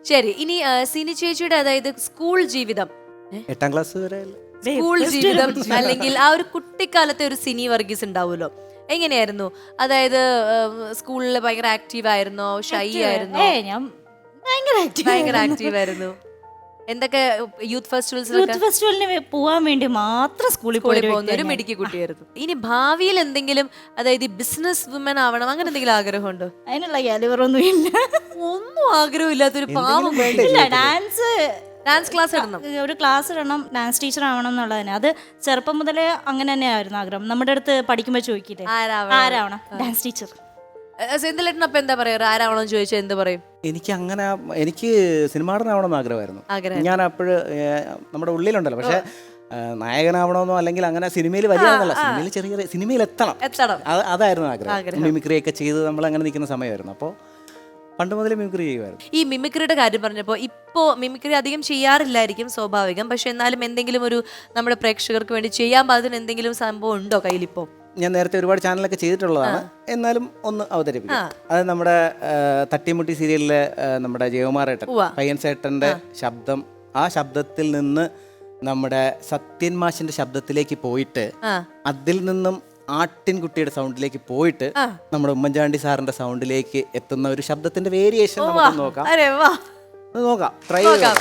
ശരി, ഇനി സിനി ചേച്ചിയുടെ അതായത് സ്കൂൾ ജീവിതം, 8ാം ക്ലാസ് വരെ സ്കൂൾ ജീവിതം അല്ലെങ്കിൽ ആ ഒരു കുട്ടിക്കാലത്തെ ഒരു സിനി വർഗീസ് ഉണ്ടാവുമല്ലോ, എങ്ങനെയായിരുന്നു? അതായത് സ്കൂളിൽ ഭയങ്കര ആക്റ്റീവ് ആയിരുന്നോ, ഷൈ ആയിരുന്നോ? ഞാൻ ഭയങ്കര ആക്റ്റീവ് ആയിരുന്നു. എന്തൊക്കെ യൂത്ത് ഫെസ്റ്റിവലിന് പോവാൻ വേണ്ടി മാത്രം സ്കൂളിൽ പോകുന്ന ഒരു മിടുക്കി കുട്ടിയായിരുന്നു. ഇനി ഭാവിയിൽ എന്തെങ്കിലും അതായത് ബിസിനസ് വുമൻ ആവണം അങ്ങനെ എന്തെങ്കിലും ആഗ്രഹമുണ്ടോ? അതിനുള്ള കാലിബറൊന്നും ഇല്ല. ഒന്നും ആഗ്രഹമില്ലാത്തൊരു പാവം. ഡാൻസ് ക്ലാസ് ഇടണം, ഒരു ക്ലാസ് ഇടണം, ഡാൻസ് ടീച്ചർ ആവണം എന്നുള്ളതിന്. അത് ചെറുപ്പം മുതലേ അങ്ങനെ തന്നെയായിരുന്നു ആഗ്രഹം. നമ്മുടെ അടുത്ത് പഠിക്കുമ്പോൾ ചോദിക്കില്ലേ ആരാവണം? Dance teacher. സെന്തിലേട്ടൻ അപ്പൊ എന്താ പറയാ, ആരാവണമെന്ന് ചോദിച്ചാൽ എന്ത് പറയും? എനിക്ക് സിനിമാടനാവണമെന്ന് ആഗ്രഹമായിരുന്നു. ഞാൻ അപ്പോഴ് നമ്മുടെ ഉള്ളിലുണ്ടല്ലോ, പക്ഷെ നായകനാവണമെന്നോ അല്ലെങ്കിൽ അങ്ങനെ സിനിമയിൽ വലിയതല്ല, സിനിമയിൽ ചെറിയ സിനിമയിൽ എത്തണം, അതായിരുന്നു ആഗ്രഹം. മിമിക്രി ഒക്കെ ചെയ്ത് നമ്മൾ അങ്ങനെ നിൽക്കുന്ന സമയമായിരുന്നു. അപ്പോൾ പണ്ട് മുതലേ മിമിക്രി ചെയ്യുമായിരുന്നു. ഈ മിമിക്രിയുടെ കാര്യം പറഞ്ഞപ്പോൾ ഇപ്പോൾ മിമിക്രി അധികം ചെയ്യാറില്ലായിരിക്കും, സ്വാഭാവികം. പക്ഷെ എന്നാലും എന്തെങ്കിലും ഒരു നമ്മുടെ പ്രേക്ഷകർക്ക് വേണ്ടി ചെയ്യാൻ പാകത്തിന് എന്തെങ്കിലും സംഭവം ഉണ്ടോ കയ്യിലിപ്പോൾ? ഞാൻ നേരത്തെ ഒരുപാട് ചാനലൊക്കെ ചെയ്തിട്ടുള്ളതാണ്, എന്നാലും ഒന്ന് അവതരിപ്പിക്കും. അത് നമ്മുടെ തട്ടിമുട്ടി സീരിയലിലെ നമ്മുടെ ജയകുമാറേട്ടൻ, പയ്യൻ ചേട്ടൻ്റെ ശബ്ദം, ആ ശബ്ദത്തിൽ നിന്ന് നമ്മുടെ സത്യൻ മാഷിന്റെ ശബ്ദത്തിലേക്ക് പോയിട്ട് അതിൽ നിന്നും ആട്ടിൻകുട്ടിയുടെ സൗണ്ടിലേക്ക് പോയിട്ട് നമ്മുടെ ഉമ്മൻചാണ്ടി സാറിന്റെ സൗണ്ടിലേക്ക് എത്തുന്ന ഒരു ശബ്ദത്തിന്റെ വേരിയേഷൻ നമുക്ക് നോക്കാം. ട്രൈ ചെയ്യാം.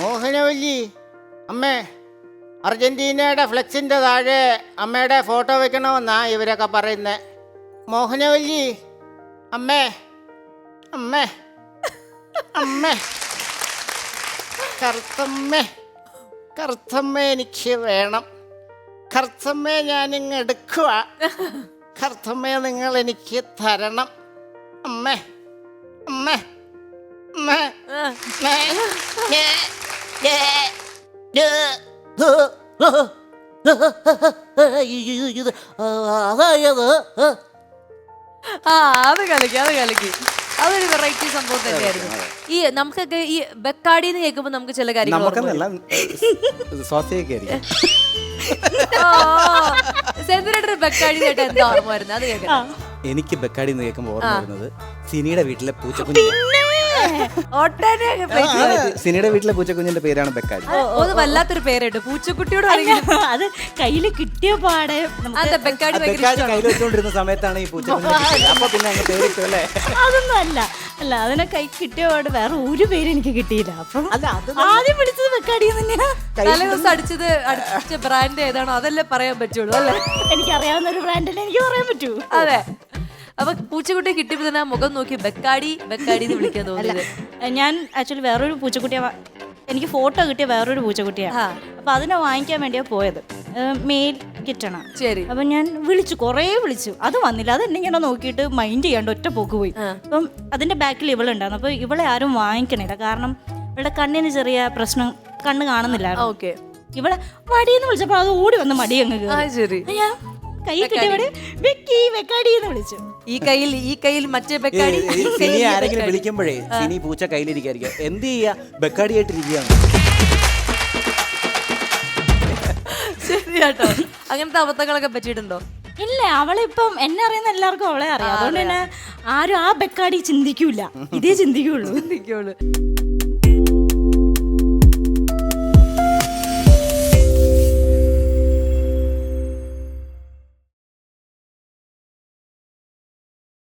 മോഹനവല്ലി അമ്മേ, അർജന്റീനയുടെ ഫ്ലെക്സിന്റെ താഴെ അമ്മയുടെ ഫോട്ടോ വെക്കണമെന്നാ ഇവരൊക്കെ പറയുന്നത്. മോഹനവല്ലി അമ്മേ, അമ്മേ, അമ്മേ, കറുത്തമ്മേ, കറുത്തമ്മ എനിക്ക് വേണം. കറുത്തമ്മേ ഞാനിങ്ങ് എടുക്കുക. കറുത്തമ്മേ നിങ്ങൾ എനിക്ക് തരണം. അമ്മേ, അമ്മേ, അമ്മേ, അത് കലക്കി. അതൊരു വെറൈറ്റി സംഭവം തന്നെയായിരുന്നു. ഈ നമുക്കൊക്കെ ഈ ബെക്കാടി എന്ന് കേൾക്കുമ്പോൾ നമുക്ക് ചില കാര്യങ്ങൾ ബെക്കാടി എന്താ ഓർമ്മ വരുന്നത്? അത് കേൾക്കാം. എനിക്ക് ബെക്കാടി എന്ന് കേൾക്കുമ്പോൾ ഓർമ്മ വരുന്നത് സിനിയുടെ വീട്ടിലെ പൂച്ചക്കുഞ്ഞ്. സിനിയുടെ വീട്ടിലെ പൂച്ചക്കുഞ്ഞിന്റെ പേരാണ് ബെക്കാടി. അത് വല്ലാത്തൊരു പേരുണ്ട്, പൂച്ചക്കുട്ടിയോട്. അത് കയ്യില് കിട്ടിയ പാടെ ബെക്കാടി കയ്യിൽ വെച്ചോണ്ടിരുന്ന സമയത്താണ് ഈ പൂച്ചക്കുഞ്ഞ്. അപ്പൊ പിന്നെ അങ്ങ് പേരിട്ടു അല്ലേ? അതൊന്നും അല്ല അതിനെ കൈ കിട്ടിയ പാട് വേറെ ഒരു പേര് എനിക്ക് കിട്ടിയില്ല. അപ്പം ആദ്യം വിളിച്ചത് ബെക്കാടി തന്നെയാ. തലേദിവസം അടിച്ച ബ്രാൻഡ് ഏതാണോ അതല്ലേ പറയാൻ പറ്റുള്ളൂ അല്ലേ? എനിക്കറിയാവുന്ന ഒരു ബ്രാൻഡിനെ എനിക്ക് പറയാൻ പറ്റൂ. അതെ. അപ്പൊ പൂച്ചക്കുട്ടിയെ കിട്ടിയപ്പോ തന്നെ ആ മുഖം നോക്കി ബെക്കാടി ബെക്കാടി എന്ന് വിളിക്കാൻ തോന്നിയത്. ഞാൻ ആക്ച്വലി വേറൊരു പൂച്ചക്കുട്ടിയെ, എനിക്ക് ഫോട്ടോ കിട്ടിയ വേറൊരു പൂച്ചക്കുട്ടിയാണ്. അപ്പൊ അതിനെ വാങ്ങിക്കാൻ വേണ്ടിയാ പോയത്. മെയിൽ കിട്ടണം. ശരി. അപ്പൊ ഞാൻ കുറേ വിളിച്ചു, അത് വന്നില്ല. അത് എന്നിങ്ങനെ നോക്കിയിട്ട് മൈൻഡ് ചെയ്യാണ്ട് ഒറ്റ പോക്ക് പോയി. അപ്പം അതിന്റെ ബാക്കിൽ ഇവളുണ്ടായിരുന്നു. അപ്പൊ ഇവളെ ആരും വാങ്ങിക്കണില്ല, കാരണം ഇവളുടെ കണ്ണിന് ചെറിയ പ്രശ്നം, കണ്ണ് കാണുന്നില്ലായിരുന്നു. ഓക്കെ. ഇവളെ മടിയെന്ന് വിളിച്ചപ്പോ അത് ഓടി വന്ന് മടി അങ്ങ് ഞാൻ കൈ കിട്ടിയവിടെ വെക്കി വെക്കാടി എന്ന് വിളിച്ചു. ഈ കയ്യിൽ മറ്റേ ബെക്കാടി. സിനി ആരെങ്കിലും വിളിക്കുമ്പോഴേ സിനി പൂച്ച കയ്യിലിരിക്കായിരിക്കും, എന്ത് ചെയ്യാ ബെക്കാടിയായിട്ടിരിക്കുകയാണ്. ശരിയാട്ടോ. അങ്ങനത്തെ അബദ്ധങ്ങളൊക്കെ പറ്റിയിട്ടുണ്ടോ? ഇല്ല, അവളിപ്പം എന്നെ അറിയുന്ന എല്ലാവർക്കും അവളെ അറിയാം. അതുകൊണ്ട് തന്നെ ആരും ആ ബെക്കാടി ചിന്തിക്കൂല, ഇതേ ചിന്തിക്കുള്ളൂ.